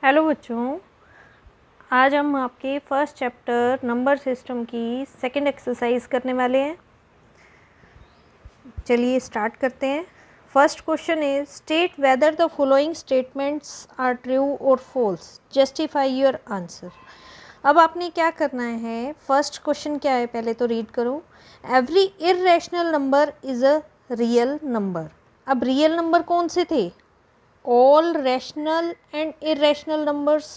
Hello बच्चों, आज हम आपके फर्स्ट चैप्टर नंबर सिस्टम की सेकंड एक्सरसाइज करने वाले हैं। चलिए स्टार्ट करते हैं। First question is state whether the following statements are true और फॉल्स, जस्टिफाई योर आंसर। अब आपने क्या करना है, फर्स्ट क्वेश्चन क्या है पहले तो रीड करो। Every irrational number is a real number. अब रियल नंबर कौन से थे? All rational and irrational numbers.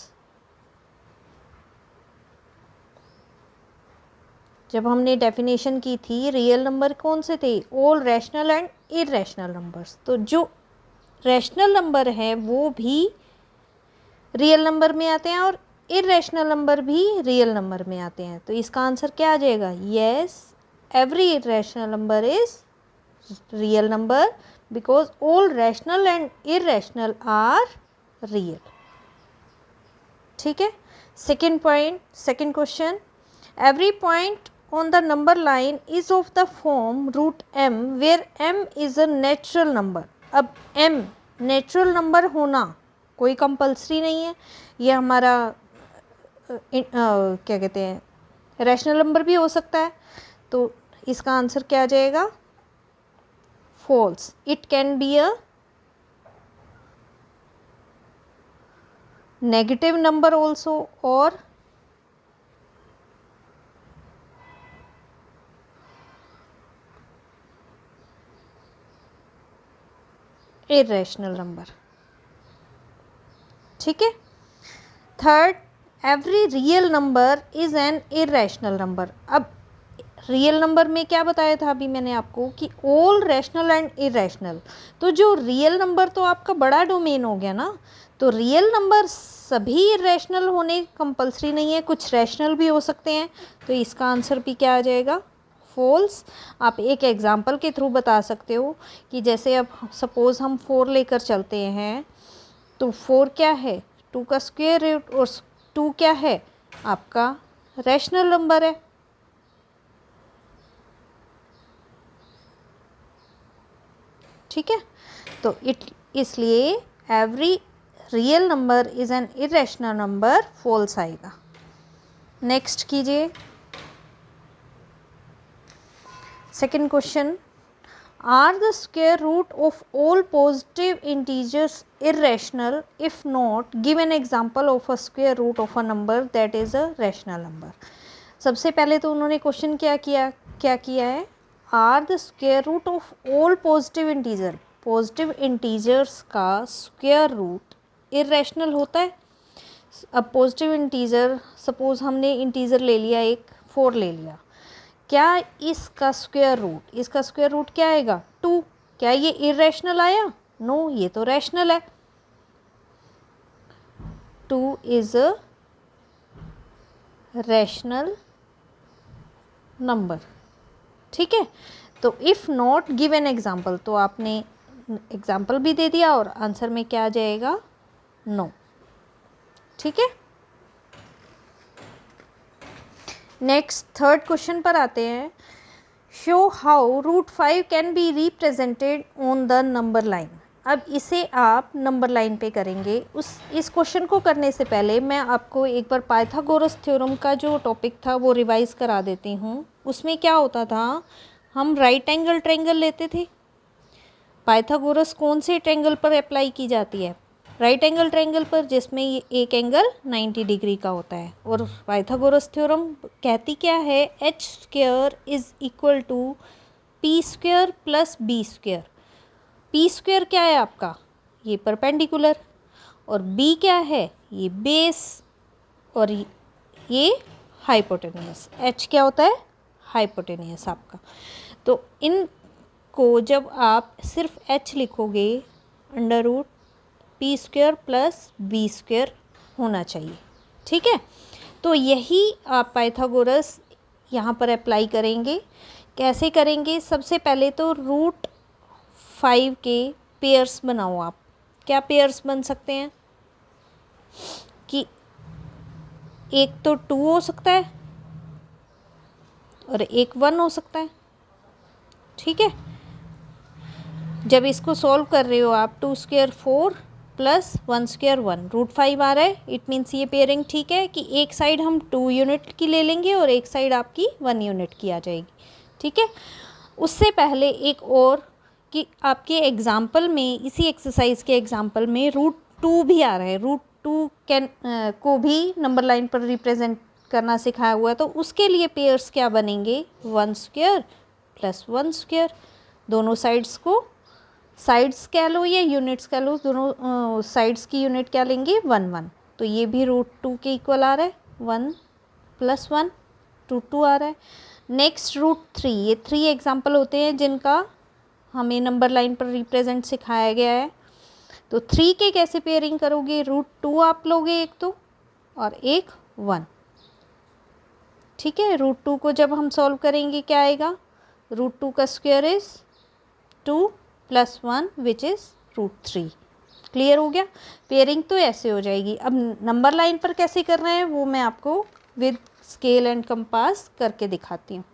जब हमने डेफिनेशन की थी रियल नंबर कौन से थे? All rational and irrational numbers. तो जो रैशनल नंबर है वो भी रियल नंबर में आते हैं और इरेशनल नंबर भी रियल नंबर में आते हैं। तो इसका आंसर क्या आ जाएगा? Yes, every irrational number is real number because all rational and irrational are real. ठीक है। Second point, second question, every point on the number line is of the form root m where m is a natural number। अब m natural number होना कोई compulsory नहीं है, ये हमारा क्या कहते हैं रैशनल नंबर भी हो सकता है। तो इसका आंसर क्या आ जाएगा? False. It can be a negative number also और इरेशनल नंबर। ठीक है। Third, every real number is an irrational number. अब रियल नंबर में क्या बताया था अभी मैंने आपको कि ऑल रैशनल एंड इरेशनल। तो जो रियल नंबर तो आपका बड़ा डोमेन हो गया ना, तो रियल नंबर सभी इरेशनल होने कंपल्सरी नहीं है, कुछ रैशनल भी हो सकते हैं। तो इसका आंसर भी क्या आ जाएगा? फॉल्स। आप एक एग्जांपल के थ्रू बता सकते हो कि जैसे अब सपोज़ हम 4 लेकर चलते हैं, तो 4 क्या है? 2 का स्क्वायर रूट, और 2 क्या है? आपका रैशनल नंबर है। ठीक है। तो इसलिए every real number is an irrational number, false आएगा। नेक्स्ट कीजिए। Second question, are the square root of all positive integers irrational? If not, give an example of a square root of a number that is a rational number. सबसे पहले तो उन्होंने question क्या किया है? Are the square root of all positive integer. Positive integers का square root irrational होता है। अब पॉजिटिव इंटीजर, सपोज हमने इंटीजर ले लिया, एक 4 ले लिया, क्या इसका स्क्वायर रूट क्या आएगा? 2। क्या ये इरेशनल आया? नो, ये तो रैशनल है। 2 इज अ रैशनल नंबर। ठीक है। तो if not, give an example. तो आपने एग्जाम्पल भी दे दिया और आंसर में क्या आ जाएगा? नो। ठीक है। नेक्स्ट थर्ड क्वेश्चन पर आते हैं। Show how √5 can be represented on the number line. अब इसे आप नंबर लाइन पे करेंगे। इस क्वेश्चन को करने से पहले मैं आपको एक बार पाइथागोरस थ्योरम का जो टॉपिक था वो रिवाइज करा देती हूँ। उसमें क्या होता था, हम राइट एंगल ट्रायंगल लेते थे। पाइथागोरस कौन से ट्रायंगल पर अप्लाई की जाती है? राइट एंगल ट्रायंगल पर, जिसमें ये एक एंगल 90 डिग्री का होता है। और पाइथागोरस थ्योरम कहती क्या है? H square is equal to P square plus B square. P square क्या है आपका? ये परपेंडिकुलर। और बी क्या है? ये बेस। और ये हाइपोटेनियस। एच क्या होता है? हाइपोटेनियस आपका। तो इन को जब आप सिर्फ एच लिखोगे, under root P square plus B square होना चाहिए। ठीक है। तो यही आप पाइथागोरस यहाँ पर अप्लाई करेंगे। कैसे करेंगे? सबसे पहले तो √5 के पेयर्स बनाओ आप। क्या पेयर्स बन सकते हैं कि एक तो 2 हो सकता है और एक 1 हो सकता है। ठीक है। जब इसको सॉल्व कर रहे हो आप, 2 स्क्वायर 4 प्लस 1 स्क्वायर 1 रूट 5 आ रहा है। इट मीन्स ये पेयरिंग ठीक है कि एक साइड हम 2 यूनिट की ले लेंगे और एक साइड आपकी 1 यूनिट की आ जाएगी। ठीक है, उससे पहले एक और कि आपके एग्ज़ाम्पल में, इसी एक्सरसाइज के एग्ज़ाम्पल में रूट 2 भी आ रहा है। रूट 2 कैन को भी नंबर लाइन पर रिप्रेजेंट करना सिखाया हुआ है, तो उसके लिए पेयर्स क्या बनेंगे, 1 स्क्वायर प्लस 1 स्क्वायर। दोनों साइड्स को, साइड्स कह लो या यूनिट्स कह लो, दोनों साइड्स की यूनिट क्या लेंगे, 1 1। तो ये भी रूट 2 के इक्वल आ रहा है, 1 प्लस 1 रूट 2 आ रहा है। नेक्स्ट रूट 3, ये 3 एग्जाम्पल होते हैं जिनका हमें नंबर लाइन पर रिप्रेजेंट सिखाया गया है। तो 3 के कैसे पेयरिंग करोगे, रूट 2 आप लोगे एक तो, और एक 1। ठीक है, रूट 2 को जब हम सॉल्व करेंगे क्या आएगा, रूट 2 का square is 2 plus 1 which is root 3। Clear हो गया, पेयरिंग तो ऐसे हो जाएगी। अब नंबर लाइन पर कैसे कर रहे हैं वो मैं आपको विद स्केल एंड कंपास करके दिखाती हूँ।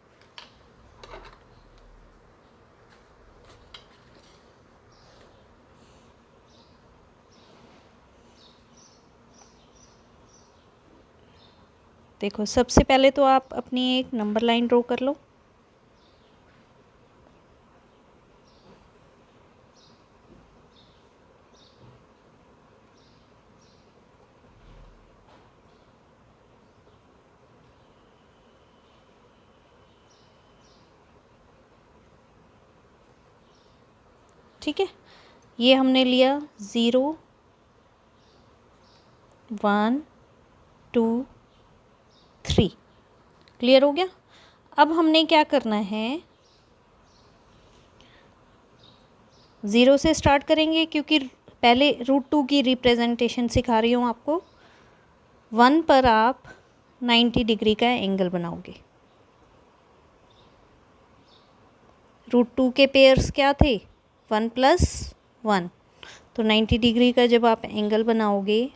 देखो, सबसे पहले तो आप अपनी एक नंबर लाइन ड्रॉ कर लो। ठीक है, ये हमने लिया 0 1 2 3। क्लियर हो गया। अब हमने क्या करना है, 0 से स्टार्ट करेंगे क्योंकि पहले रूट 2 की रिप्रेजेंटेशन सिखा रही हूँ आपको। 1 पर आप 90 डिग्री का एंगल बनाओगे। रूट 2 के पेयर्स क्या थे, 1 प्लस 1। तो 90 डिग्री का जब आप एंगल बनाओगे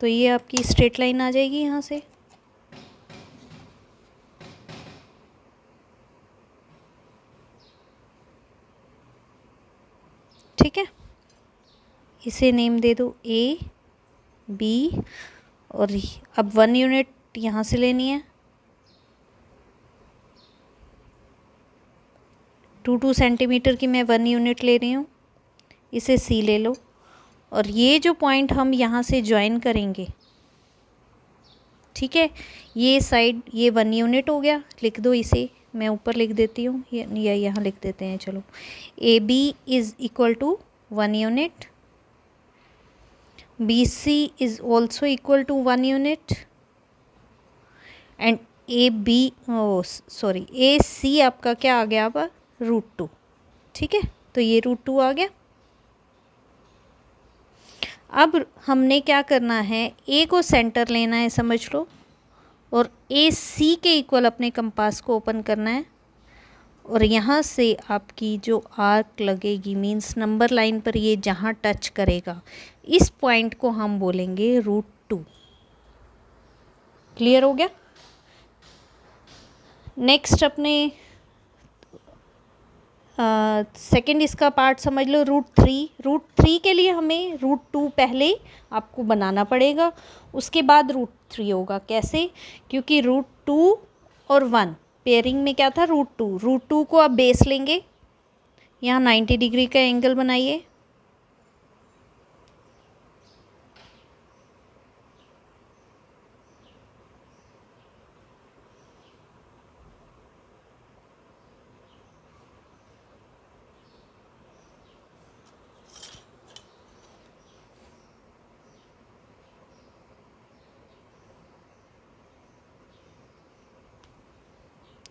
तो ये आपकी स्ट्रेट लाइन आ जाएगी यहाँ से। ठीक है, इसे नेम दे दो ए बी, और अब 1 यूनिट यहाँ से लेनी है। 2 सेंटीमीटर की मैं 1 यूनिट ले रही हूँ, इसे सी ले लो। और ये जो पॉइंट हम यहाँ से ज्वाइन करेंगे, ठीक है, ये साइड ये 1 यूनिट हो गया, लिख दो इसे, मैं ऊपर लिख देती हूँ या यहाँ लिख देते हैं, चलो। A B is equal to 1 unit, B C is also equal to 1 unit, and A B sorry A C आपका क्या आ गया अब, रूट 2। ठीक है, तो ये रूट 2 आ गया। अब हमने क्या करना है, ए को सेंटर लेना है, समझ लो, और ए सी के इक्वल अपने कंपास को ओपन करना है, और यहाँ से आपकी जो आर्क लगेगी, मींस नंबर लाइन पर ये जहाँ टच करेगा, इस पॉइंट को हम बोलेंगे रूट 2। क्लियर हो गया। नेक्स्ट अपने सेकंड इसका पार्ट समझ लो, रूट 3। रूट 3 के लिए हमें रूट 2 पहले आपको बनाना पड़ेगा, उसके बाद रूट 3 होगा। कैसे, क्योंकि रूट 2 और 1 पेयरिंग में क्या था, रूट 2 को आप बेस लेंगे, यहाँ 90 डिग्री का एंगल बनाइए,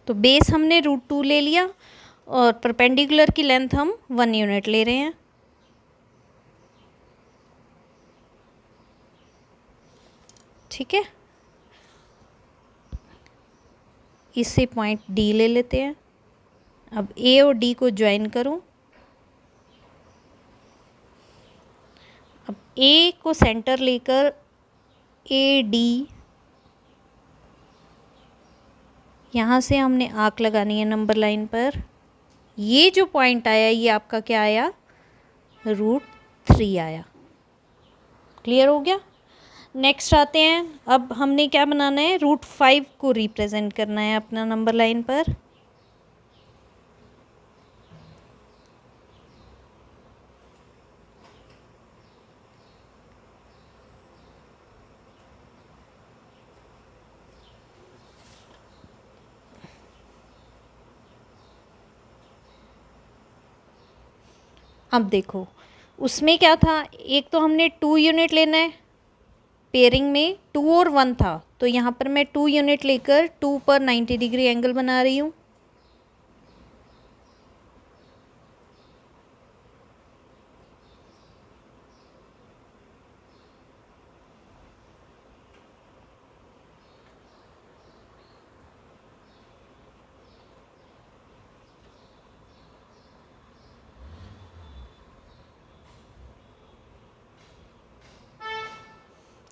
तो बेस हमने रूट 2 ले लिया और परपेंडिकुलर की लेंथ हम 1 यूनिट ले रहे हैं। ठीक है, इससे पॉइंट डी ले लेते हैं। अब ए और डी को ज्वाइन करूं, अब ए को सेंटर लेकर ए डी यहाँ से हमने आर्क लगानी है नंबर लाइन पर। ये जो पॉइंट आया ये आपका क्या आया, √3 आया। क्लियर हो गया। नेक्स्ट आते हैं, अब हमने क्या बनाना है, √5 को रिप्रेजेंट करना है अपना नंबर लाइन पर। अब देखो उसमें क्या था, एक तो हमने 2 यूनिट लेना है, पेयरिंग में 2 और 1 था, तो यहाँ पर मैं 2 यूनिट लेकर 2 पर 90 डिग्री एंगल बना रही हूँ।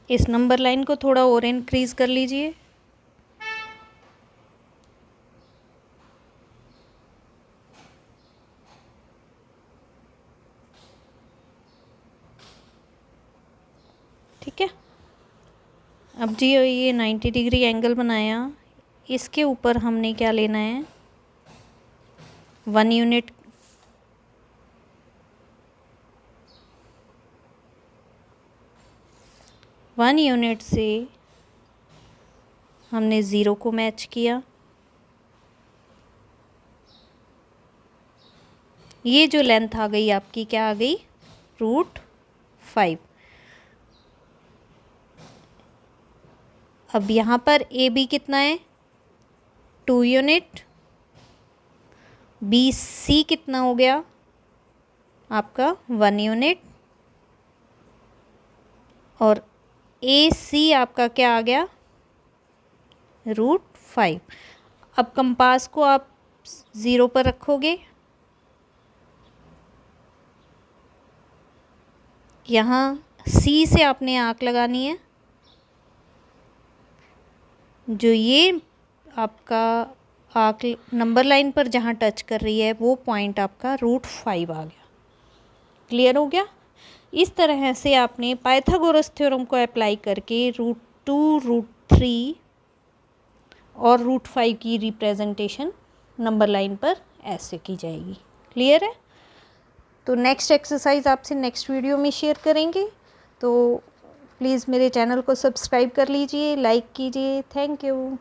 इस नंबर लाइन को थोड़ा और इंक्रीज कर लीजिए। ठीक है। अब जी ये 90 डिग्री एंगल बनाया, इसके ऊपर हमने क्या लेना है, 1 यूनिट। वन यूनिट से हमने 0 को मैच किया। ये जो लेंथ आ गई आपकी क्या आ गई, √5। अब यहाँ पर ए बी कितना है, 2 यूनिट। बी सी कितना हो गया आपका, 1 यूनिट। और ए सी आपका क्या आ गया, √5। अब कंपास को आप 0 पर रखोगे, यहाँ सी से आपने आर्क लगानी है। जो ये आपका आर्क नंबर लाइन पर जहाँ टच कर रही है वो पॉइंट आपका √5 आ गया। क्लियर हो गया। इस तरह से आपने पाइथागोरस थ्योरम को अप्लाई करके √2, √3 और √5 की रिप्रेजेंटेशन नंबर लाइन पर ऐसे की जाएगी। क्लियर है। तो नेक्स्ट एक्सरसाइज आपसे नेक्स्ट वीडियो में शेयर करेंगे, तो प्लीज़ मेरे चैनल को सब्सक्राइब कर लीजिए, लाइक कीजिए। Thank you.